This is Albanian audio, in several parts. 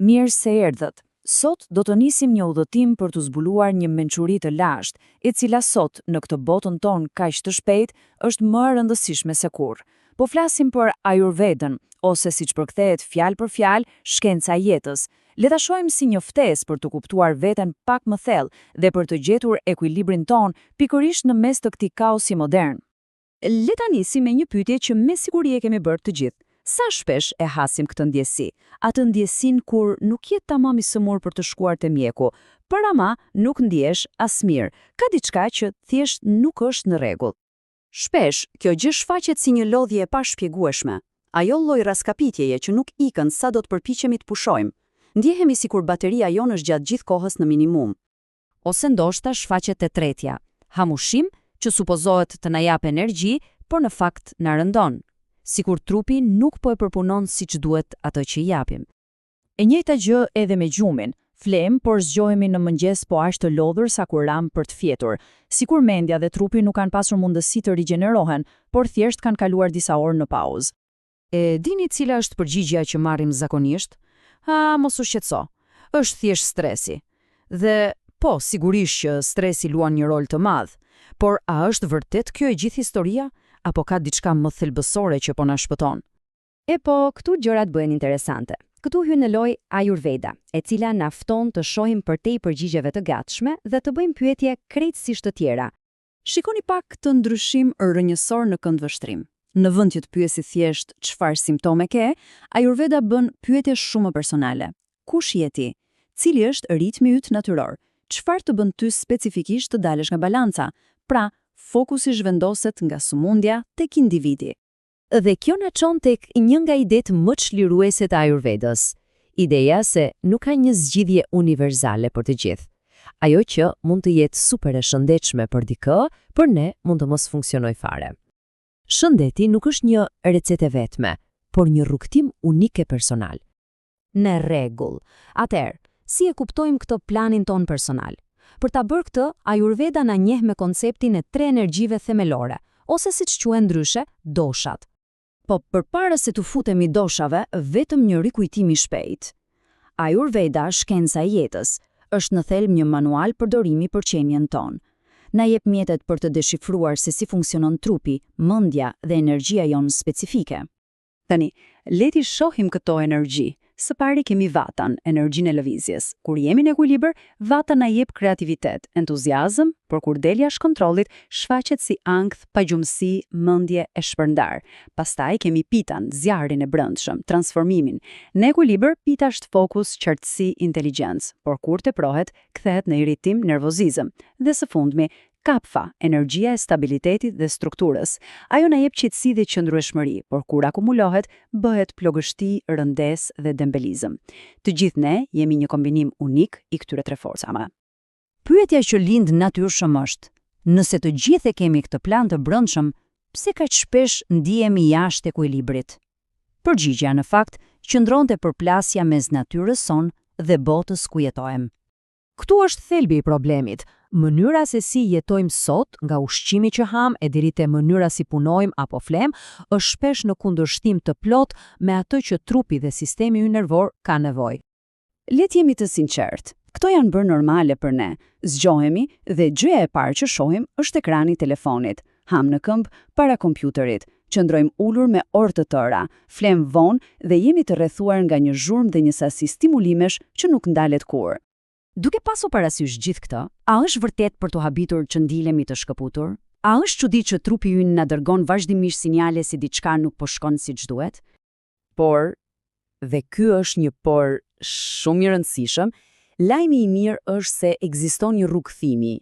Mirë se erdhët. Sot do të nisim një udhëtim për të zbuluar një mençuri të lashtë, e cila sot, në këtë botën tonë kaq të shpejtë, është më e rëndësishme se kurrë. Po flasim për Ayurvedën, ose siç përkthehet fjalë për fjalë, shkenca e jetës. Le ta shohim si një ftesë për të kuptuar veten pak më thellë dhe për të gjetur ekuilibrin ton pikërisht në mes të këtij kaosi modern. Le ta nisim me një pyetje që me siguri e kemi bërë të gjithë. Sa shpesh e hasim këtë ndjesi? Atë ndjesin kur nuk je tamam i sëmur për të shkuar te mjeku, por ama nuk ndjesh as mirë. Ka diçka që thjesht nuk është në rregull. Shpesh, kjo gjë shfaqet si një lodhje e pashpjegueshme. Ajo lloj raskapitjeje që nuk ikën sa do të përpiqemi të pushojmë. Ndjehemi sikur bateria jonë është gjatë gjithë kohës në minimum. Ose ndoshta shfaqet te tretja, hamushim që supozohet të na jap energji, por në fakt na rëndon. Sikur trupi nuk po e përpunon siç duhet atë që i japim. E njëjta gjë edhe me gjumin. Flem, por zgjohemi në mëngjes po aq të lodhur sa kur ram për të fjetur. Sikur mendja dhe trupi nuk kanë pasur mundësi të rigjenerohen, por thjesht kanë kaluar disa orë në pauzë. E dini cila është përgjigjja që marrim zakonisht? Mos u shqetëso. Është thjesht stresi. Dhe po, sigurisht që stresi luan një rol të madh, por a është vërtet kjo e gjithë historia? Apo ka diçka më thelbësore që po na shpëton? E po, këtu gjërat bëhen interesante. Këtu hyn në lojë Ayurveda, e cila na fton të shohim përtej përgjigjeve të gatshme dhe të bëjmë pyetje krejtësisht të tjera. Shikoni pak këtë ndryshim rrënjësor në këndvështrim. Në vend që të pyesi thjesht çfarë simptome ke, Ayurveda bën pyetje shumë personale. Kush je ti? Cili është ritmi yt natyror? Çfarë të bën ty specifikisht të dalësh nga balanca? Pra, fokusi zhvendoset nga sëmundja tek individi. Dhe kjo na çon tek një nga idetë më çliruese të Ayurvedës. Ideja se nuk ka një zgjidhje universale për të gjithë. Ajo që mund të jetë super e shëndetshme për dikë, por ne mund të mos funksionojë fare. Shëndeti nuk është një recetë vetme, por një rrugtim unik e personal. Në rregull. Atëherë, si e kuptojmë këtë planin ton personal? Për ta bërë këtë, Ayurveda na njeh me konceptin e 3 energjive themelore, ose siç quhen ndryshe, doshat. Po përpara se të futemi doshave, vetëm një rikujtim i shpejt. Ayurveda, shkenca e jetës, është në thelb një manual përdorimi për qenjen tonë. Na jep mjetet për të deshifruar se si funksionon trupi, mendja dhe energjia jonë specifike. Tani, le ti shohim këto energji. Së pari kemi vatan, energjinë e lëvizjes. Kur jemi në ekuilibër, vata na jep kreativitet, entuziazëm, por kur del jashtë kontrollit, shfaqet si ankth, pagjumësi, mendje e shpërndar. Pastaj kemi pitan, zjarrin e brendshëm, transformimin. Në ekuilibër, pita është fokus, qartësi, inteligjencë, por kur teprohet, kthehet në irritim, nervozizëm. Dhe së fundmi, kapfa, energjia e stabilitetit dhe strukturës. Ajo na jep qetësi dhe qëndrueshmëri, por kur akumulohet, bëhet plogështi, rëndesë dhe dembelizëm. Të gjithë ne jemi një kombinim unik i këtyre 3 forcave. Pyetja që lind natyrshëm është: nëse të gjithë e kemi këtë plan të brendshëm, pse kaq shpesh ndihemi jashtë ekuilibrit? Përgjigjja në fakt qëndronte përplasja mes natyrës son dhe botës ku jetojmë. Këtu është thelbi i problemit. Mënyra se si jetojmë sot, nga ushqimi që ham e deri te mënyra si punojmë apo flem, është shpesh në kundërshtim të plot me atë që trupi dhe sistemi ynë nervor ka nevojë. Le të jemi të sinqertë. Këto janë bërë normale për ne. Zgjohemi dhe gjëja e parë që shohim është ekrani i telefonit. Ham në këmbë para kompjuterit. Qëndrojmë ulur me orë të tëra, flem vonë dhe jemi të rrethuar nga një zhurmë dhe një sasi stimulimesh që nuk ndalet kurrë. Duke pasur parasysh gjithë këtë, a është vërtet për të habitur që ndilemi të shkëputur? A është çudi që trupi ynë na dërgon vazhdimisht sinjale si diçka nuk po shkon siç duhet? Por, dhe ky është një por shumë i rëndësishëm, lajmi i mirë është se ekziston një rrugëthimi.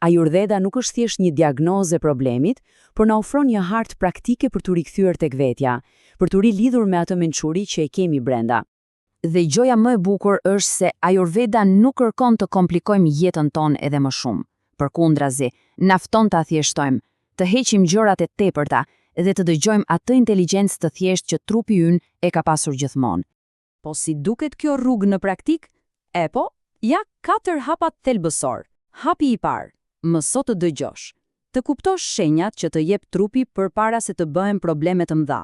Ayurveda nuk është thjesht një diagnozë e problemit, por na ofron një hartë praktike për të rikthyer tek vetja, për të rilidhur me atë mençuri që e kemi brenda. Dhe gjoja më e bukur është se Ayurveda nuk kërkon të komplikojmë jetën tonë edhe më shumë. Përkundrazi, na fton ta thjeshtojmë, të heqim gjërat e tepërta dhe të dëgjojmë atë inteligjencë të thjeshtë që trupi ynë e ka pasur gjithmonë. Po si duket kjo rrugë në praktik? Po, ja 4 hapat thelbësor. Hapi i parë: mëso të dëgjosh. Të kuptosh shenjat që të jep trupi përpara se të bëhen probleme të mëdha.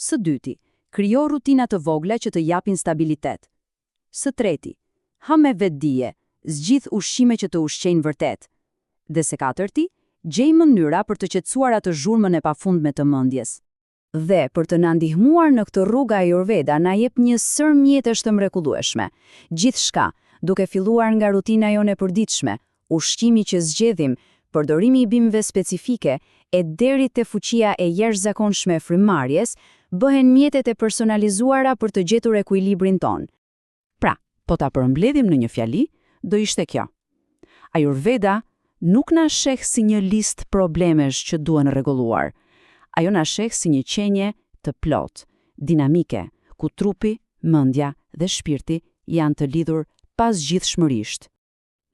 Së dyti, krijo rutina të vogla që të japin stabilitet. Së treti, ha me vetdije, zgjidh ushqime që të ushqejnë vërtet. Dhe së katërti, gjej mënyra për të qetësuar atë zhurmën e pafundme të mendjes. Dhe për të na ndihmuar në këtë rrugë Ayurveda na jep një sër mjetesh të mrekullueshme. Gjithçka, duke filluar nga rutina jone e përditshme, ushqimi që zgjedhim, përdorimi i bimëve specifike e deri te fuqia e jashtëzakonshme e frymëmarrjes, bëhen mjetet e personalizuara për të gjetur ekuilibrin ton. Pra, po ta përmbledhim në një fjali, do ishte kjo. Ayurveda nuk na sheh si një listë problemesh që duhen rregulluar. Ajo na sheh si një qenje të plot, dinamike, ku trupi, mendja dhe shpirti janë të lidhur pasgjithshmërisht.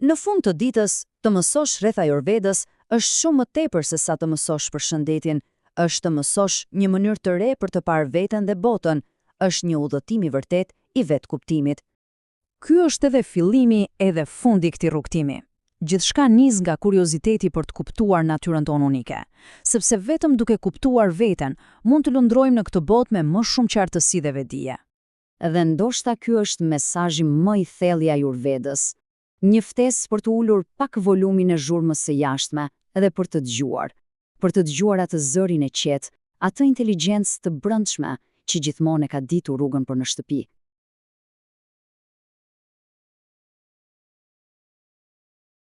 Në fund të ditës, të mësosh rreth Ayurvedës është shumë më tepër se sa të mësosh për shëndetjen, është të mësosh një mënyrë të re për të parë veten dhe botën, është një udhëtim i vërtet i vetkuptimit. Ky është edhe fillimi edhe fundi i këtij rrugtimi. Gjithçka nis nga kurioziteti për të kuptuar natyrën tonë unike, sepse vetëm duke kuptuar veten mund të lundrojmë në këtë botë me më shumë qartësi dhe vetdije. Dhe ndoshta ky është mesazhi më i thellë i Ayurvedës. Një ftesë për të ulur pak volumin e zhurmës së jashtme dhe për të dëgjuar atë zërin e qetë, atë inteligjencë të brendshme që gjithmonë e ka ditur rrugën për në shtëpi.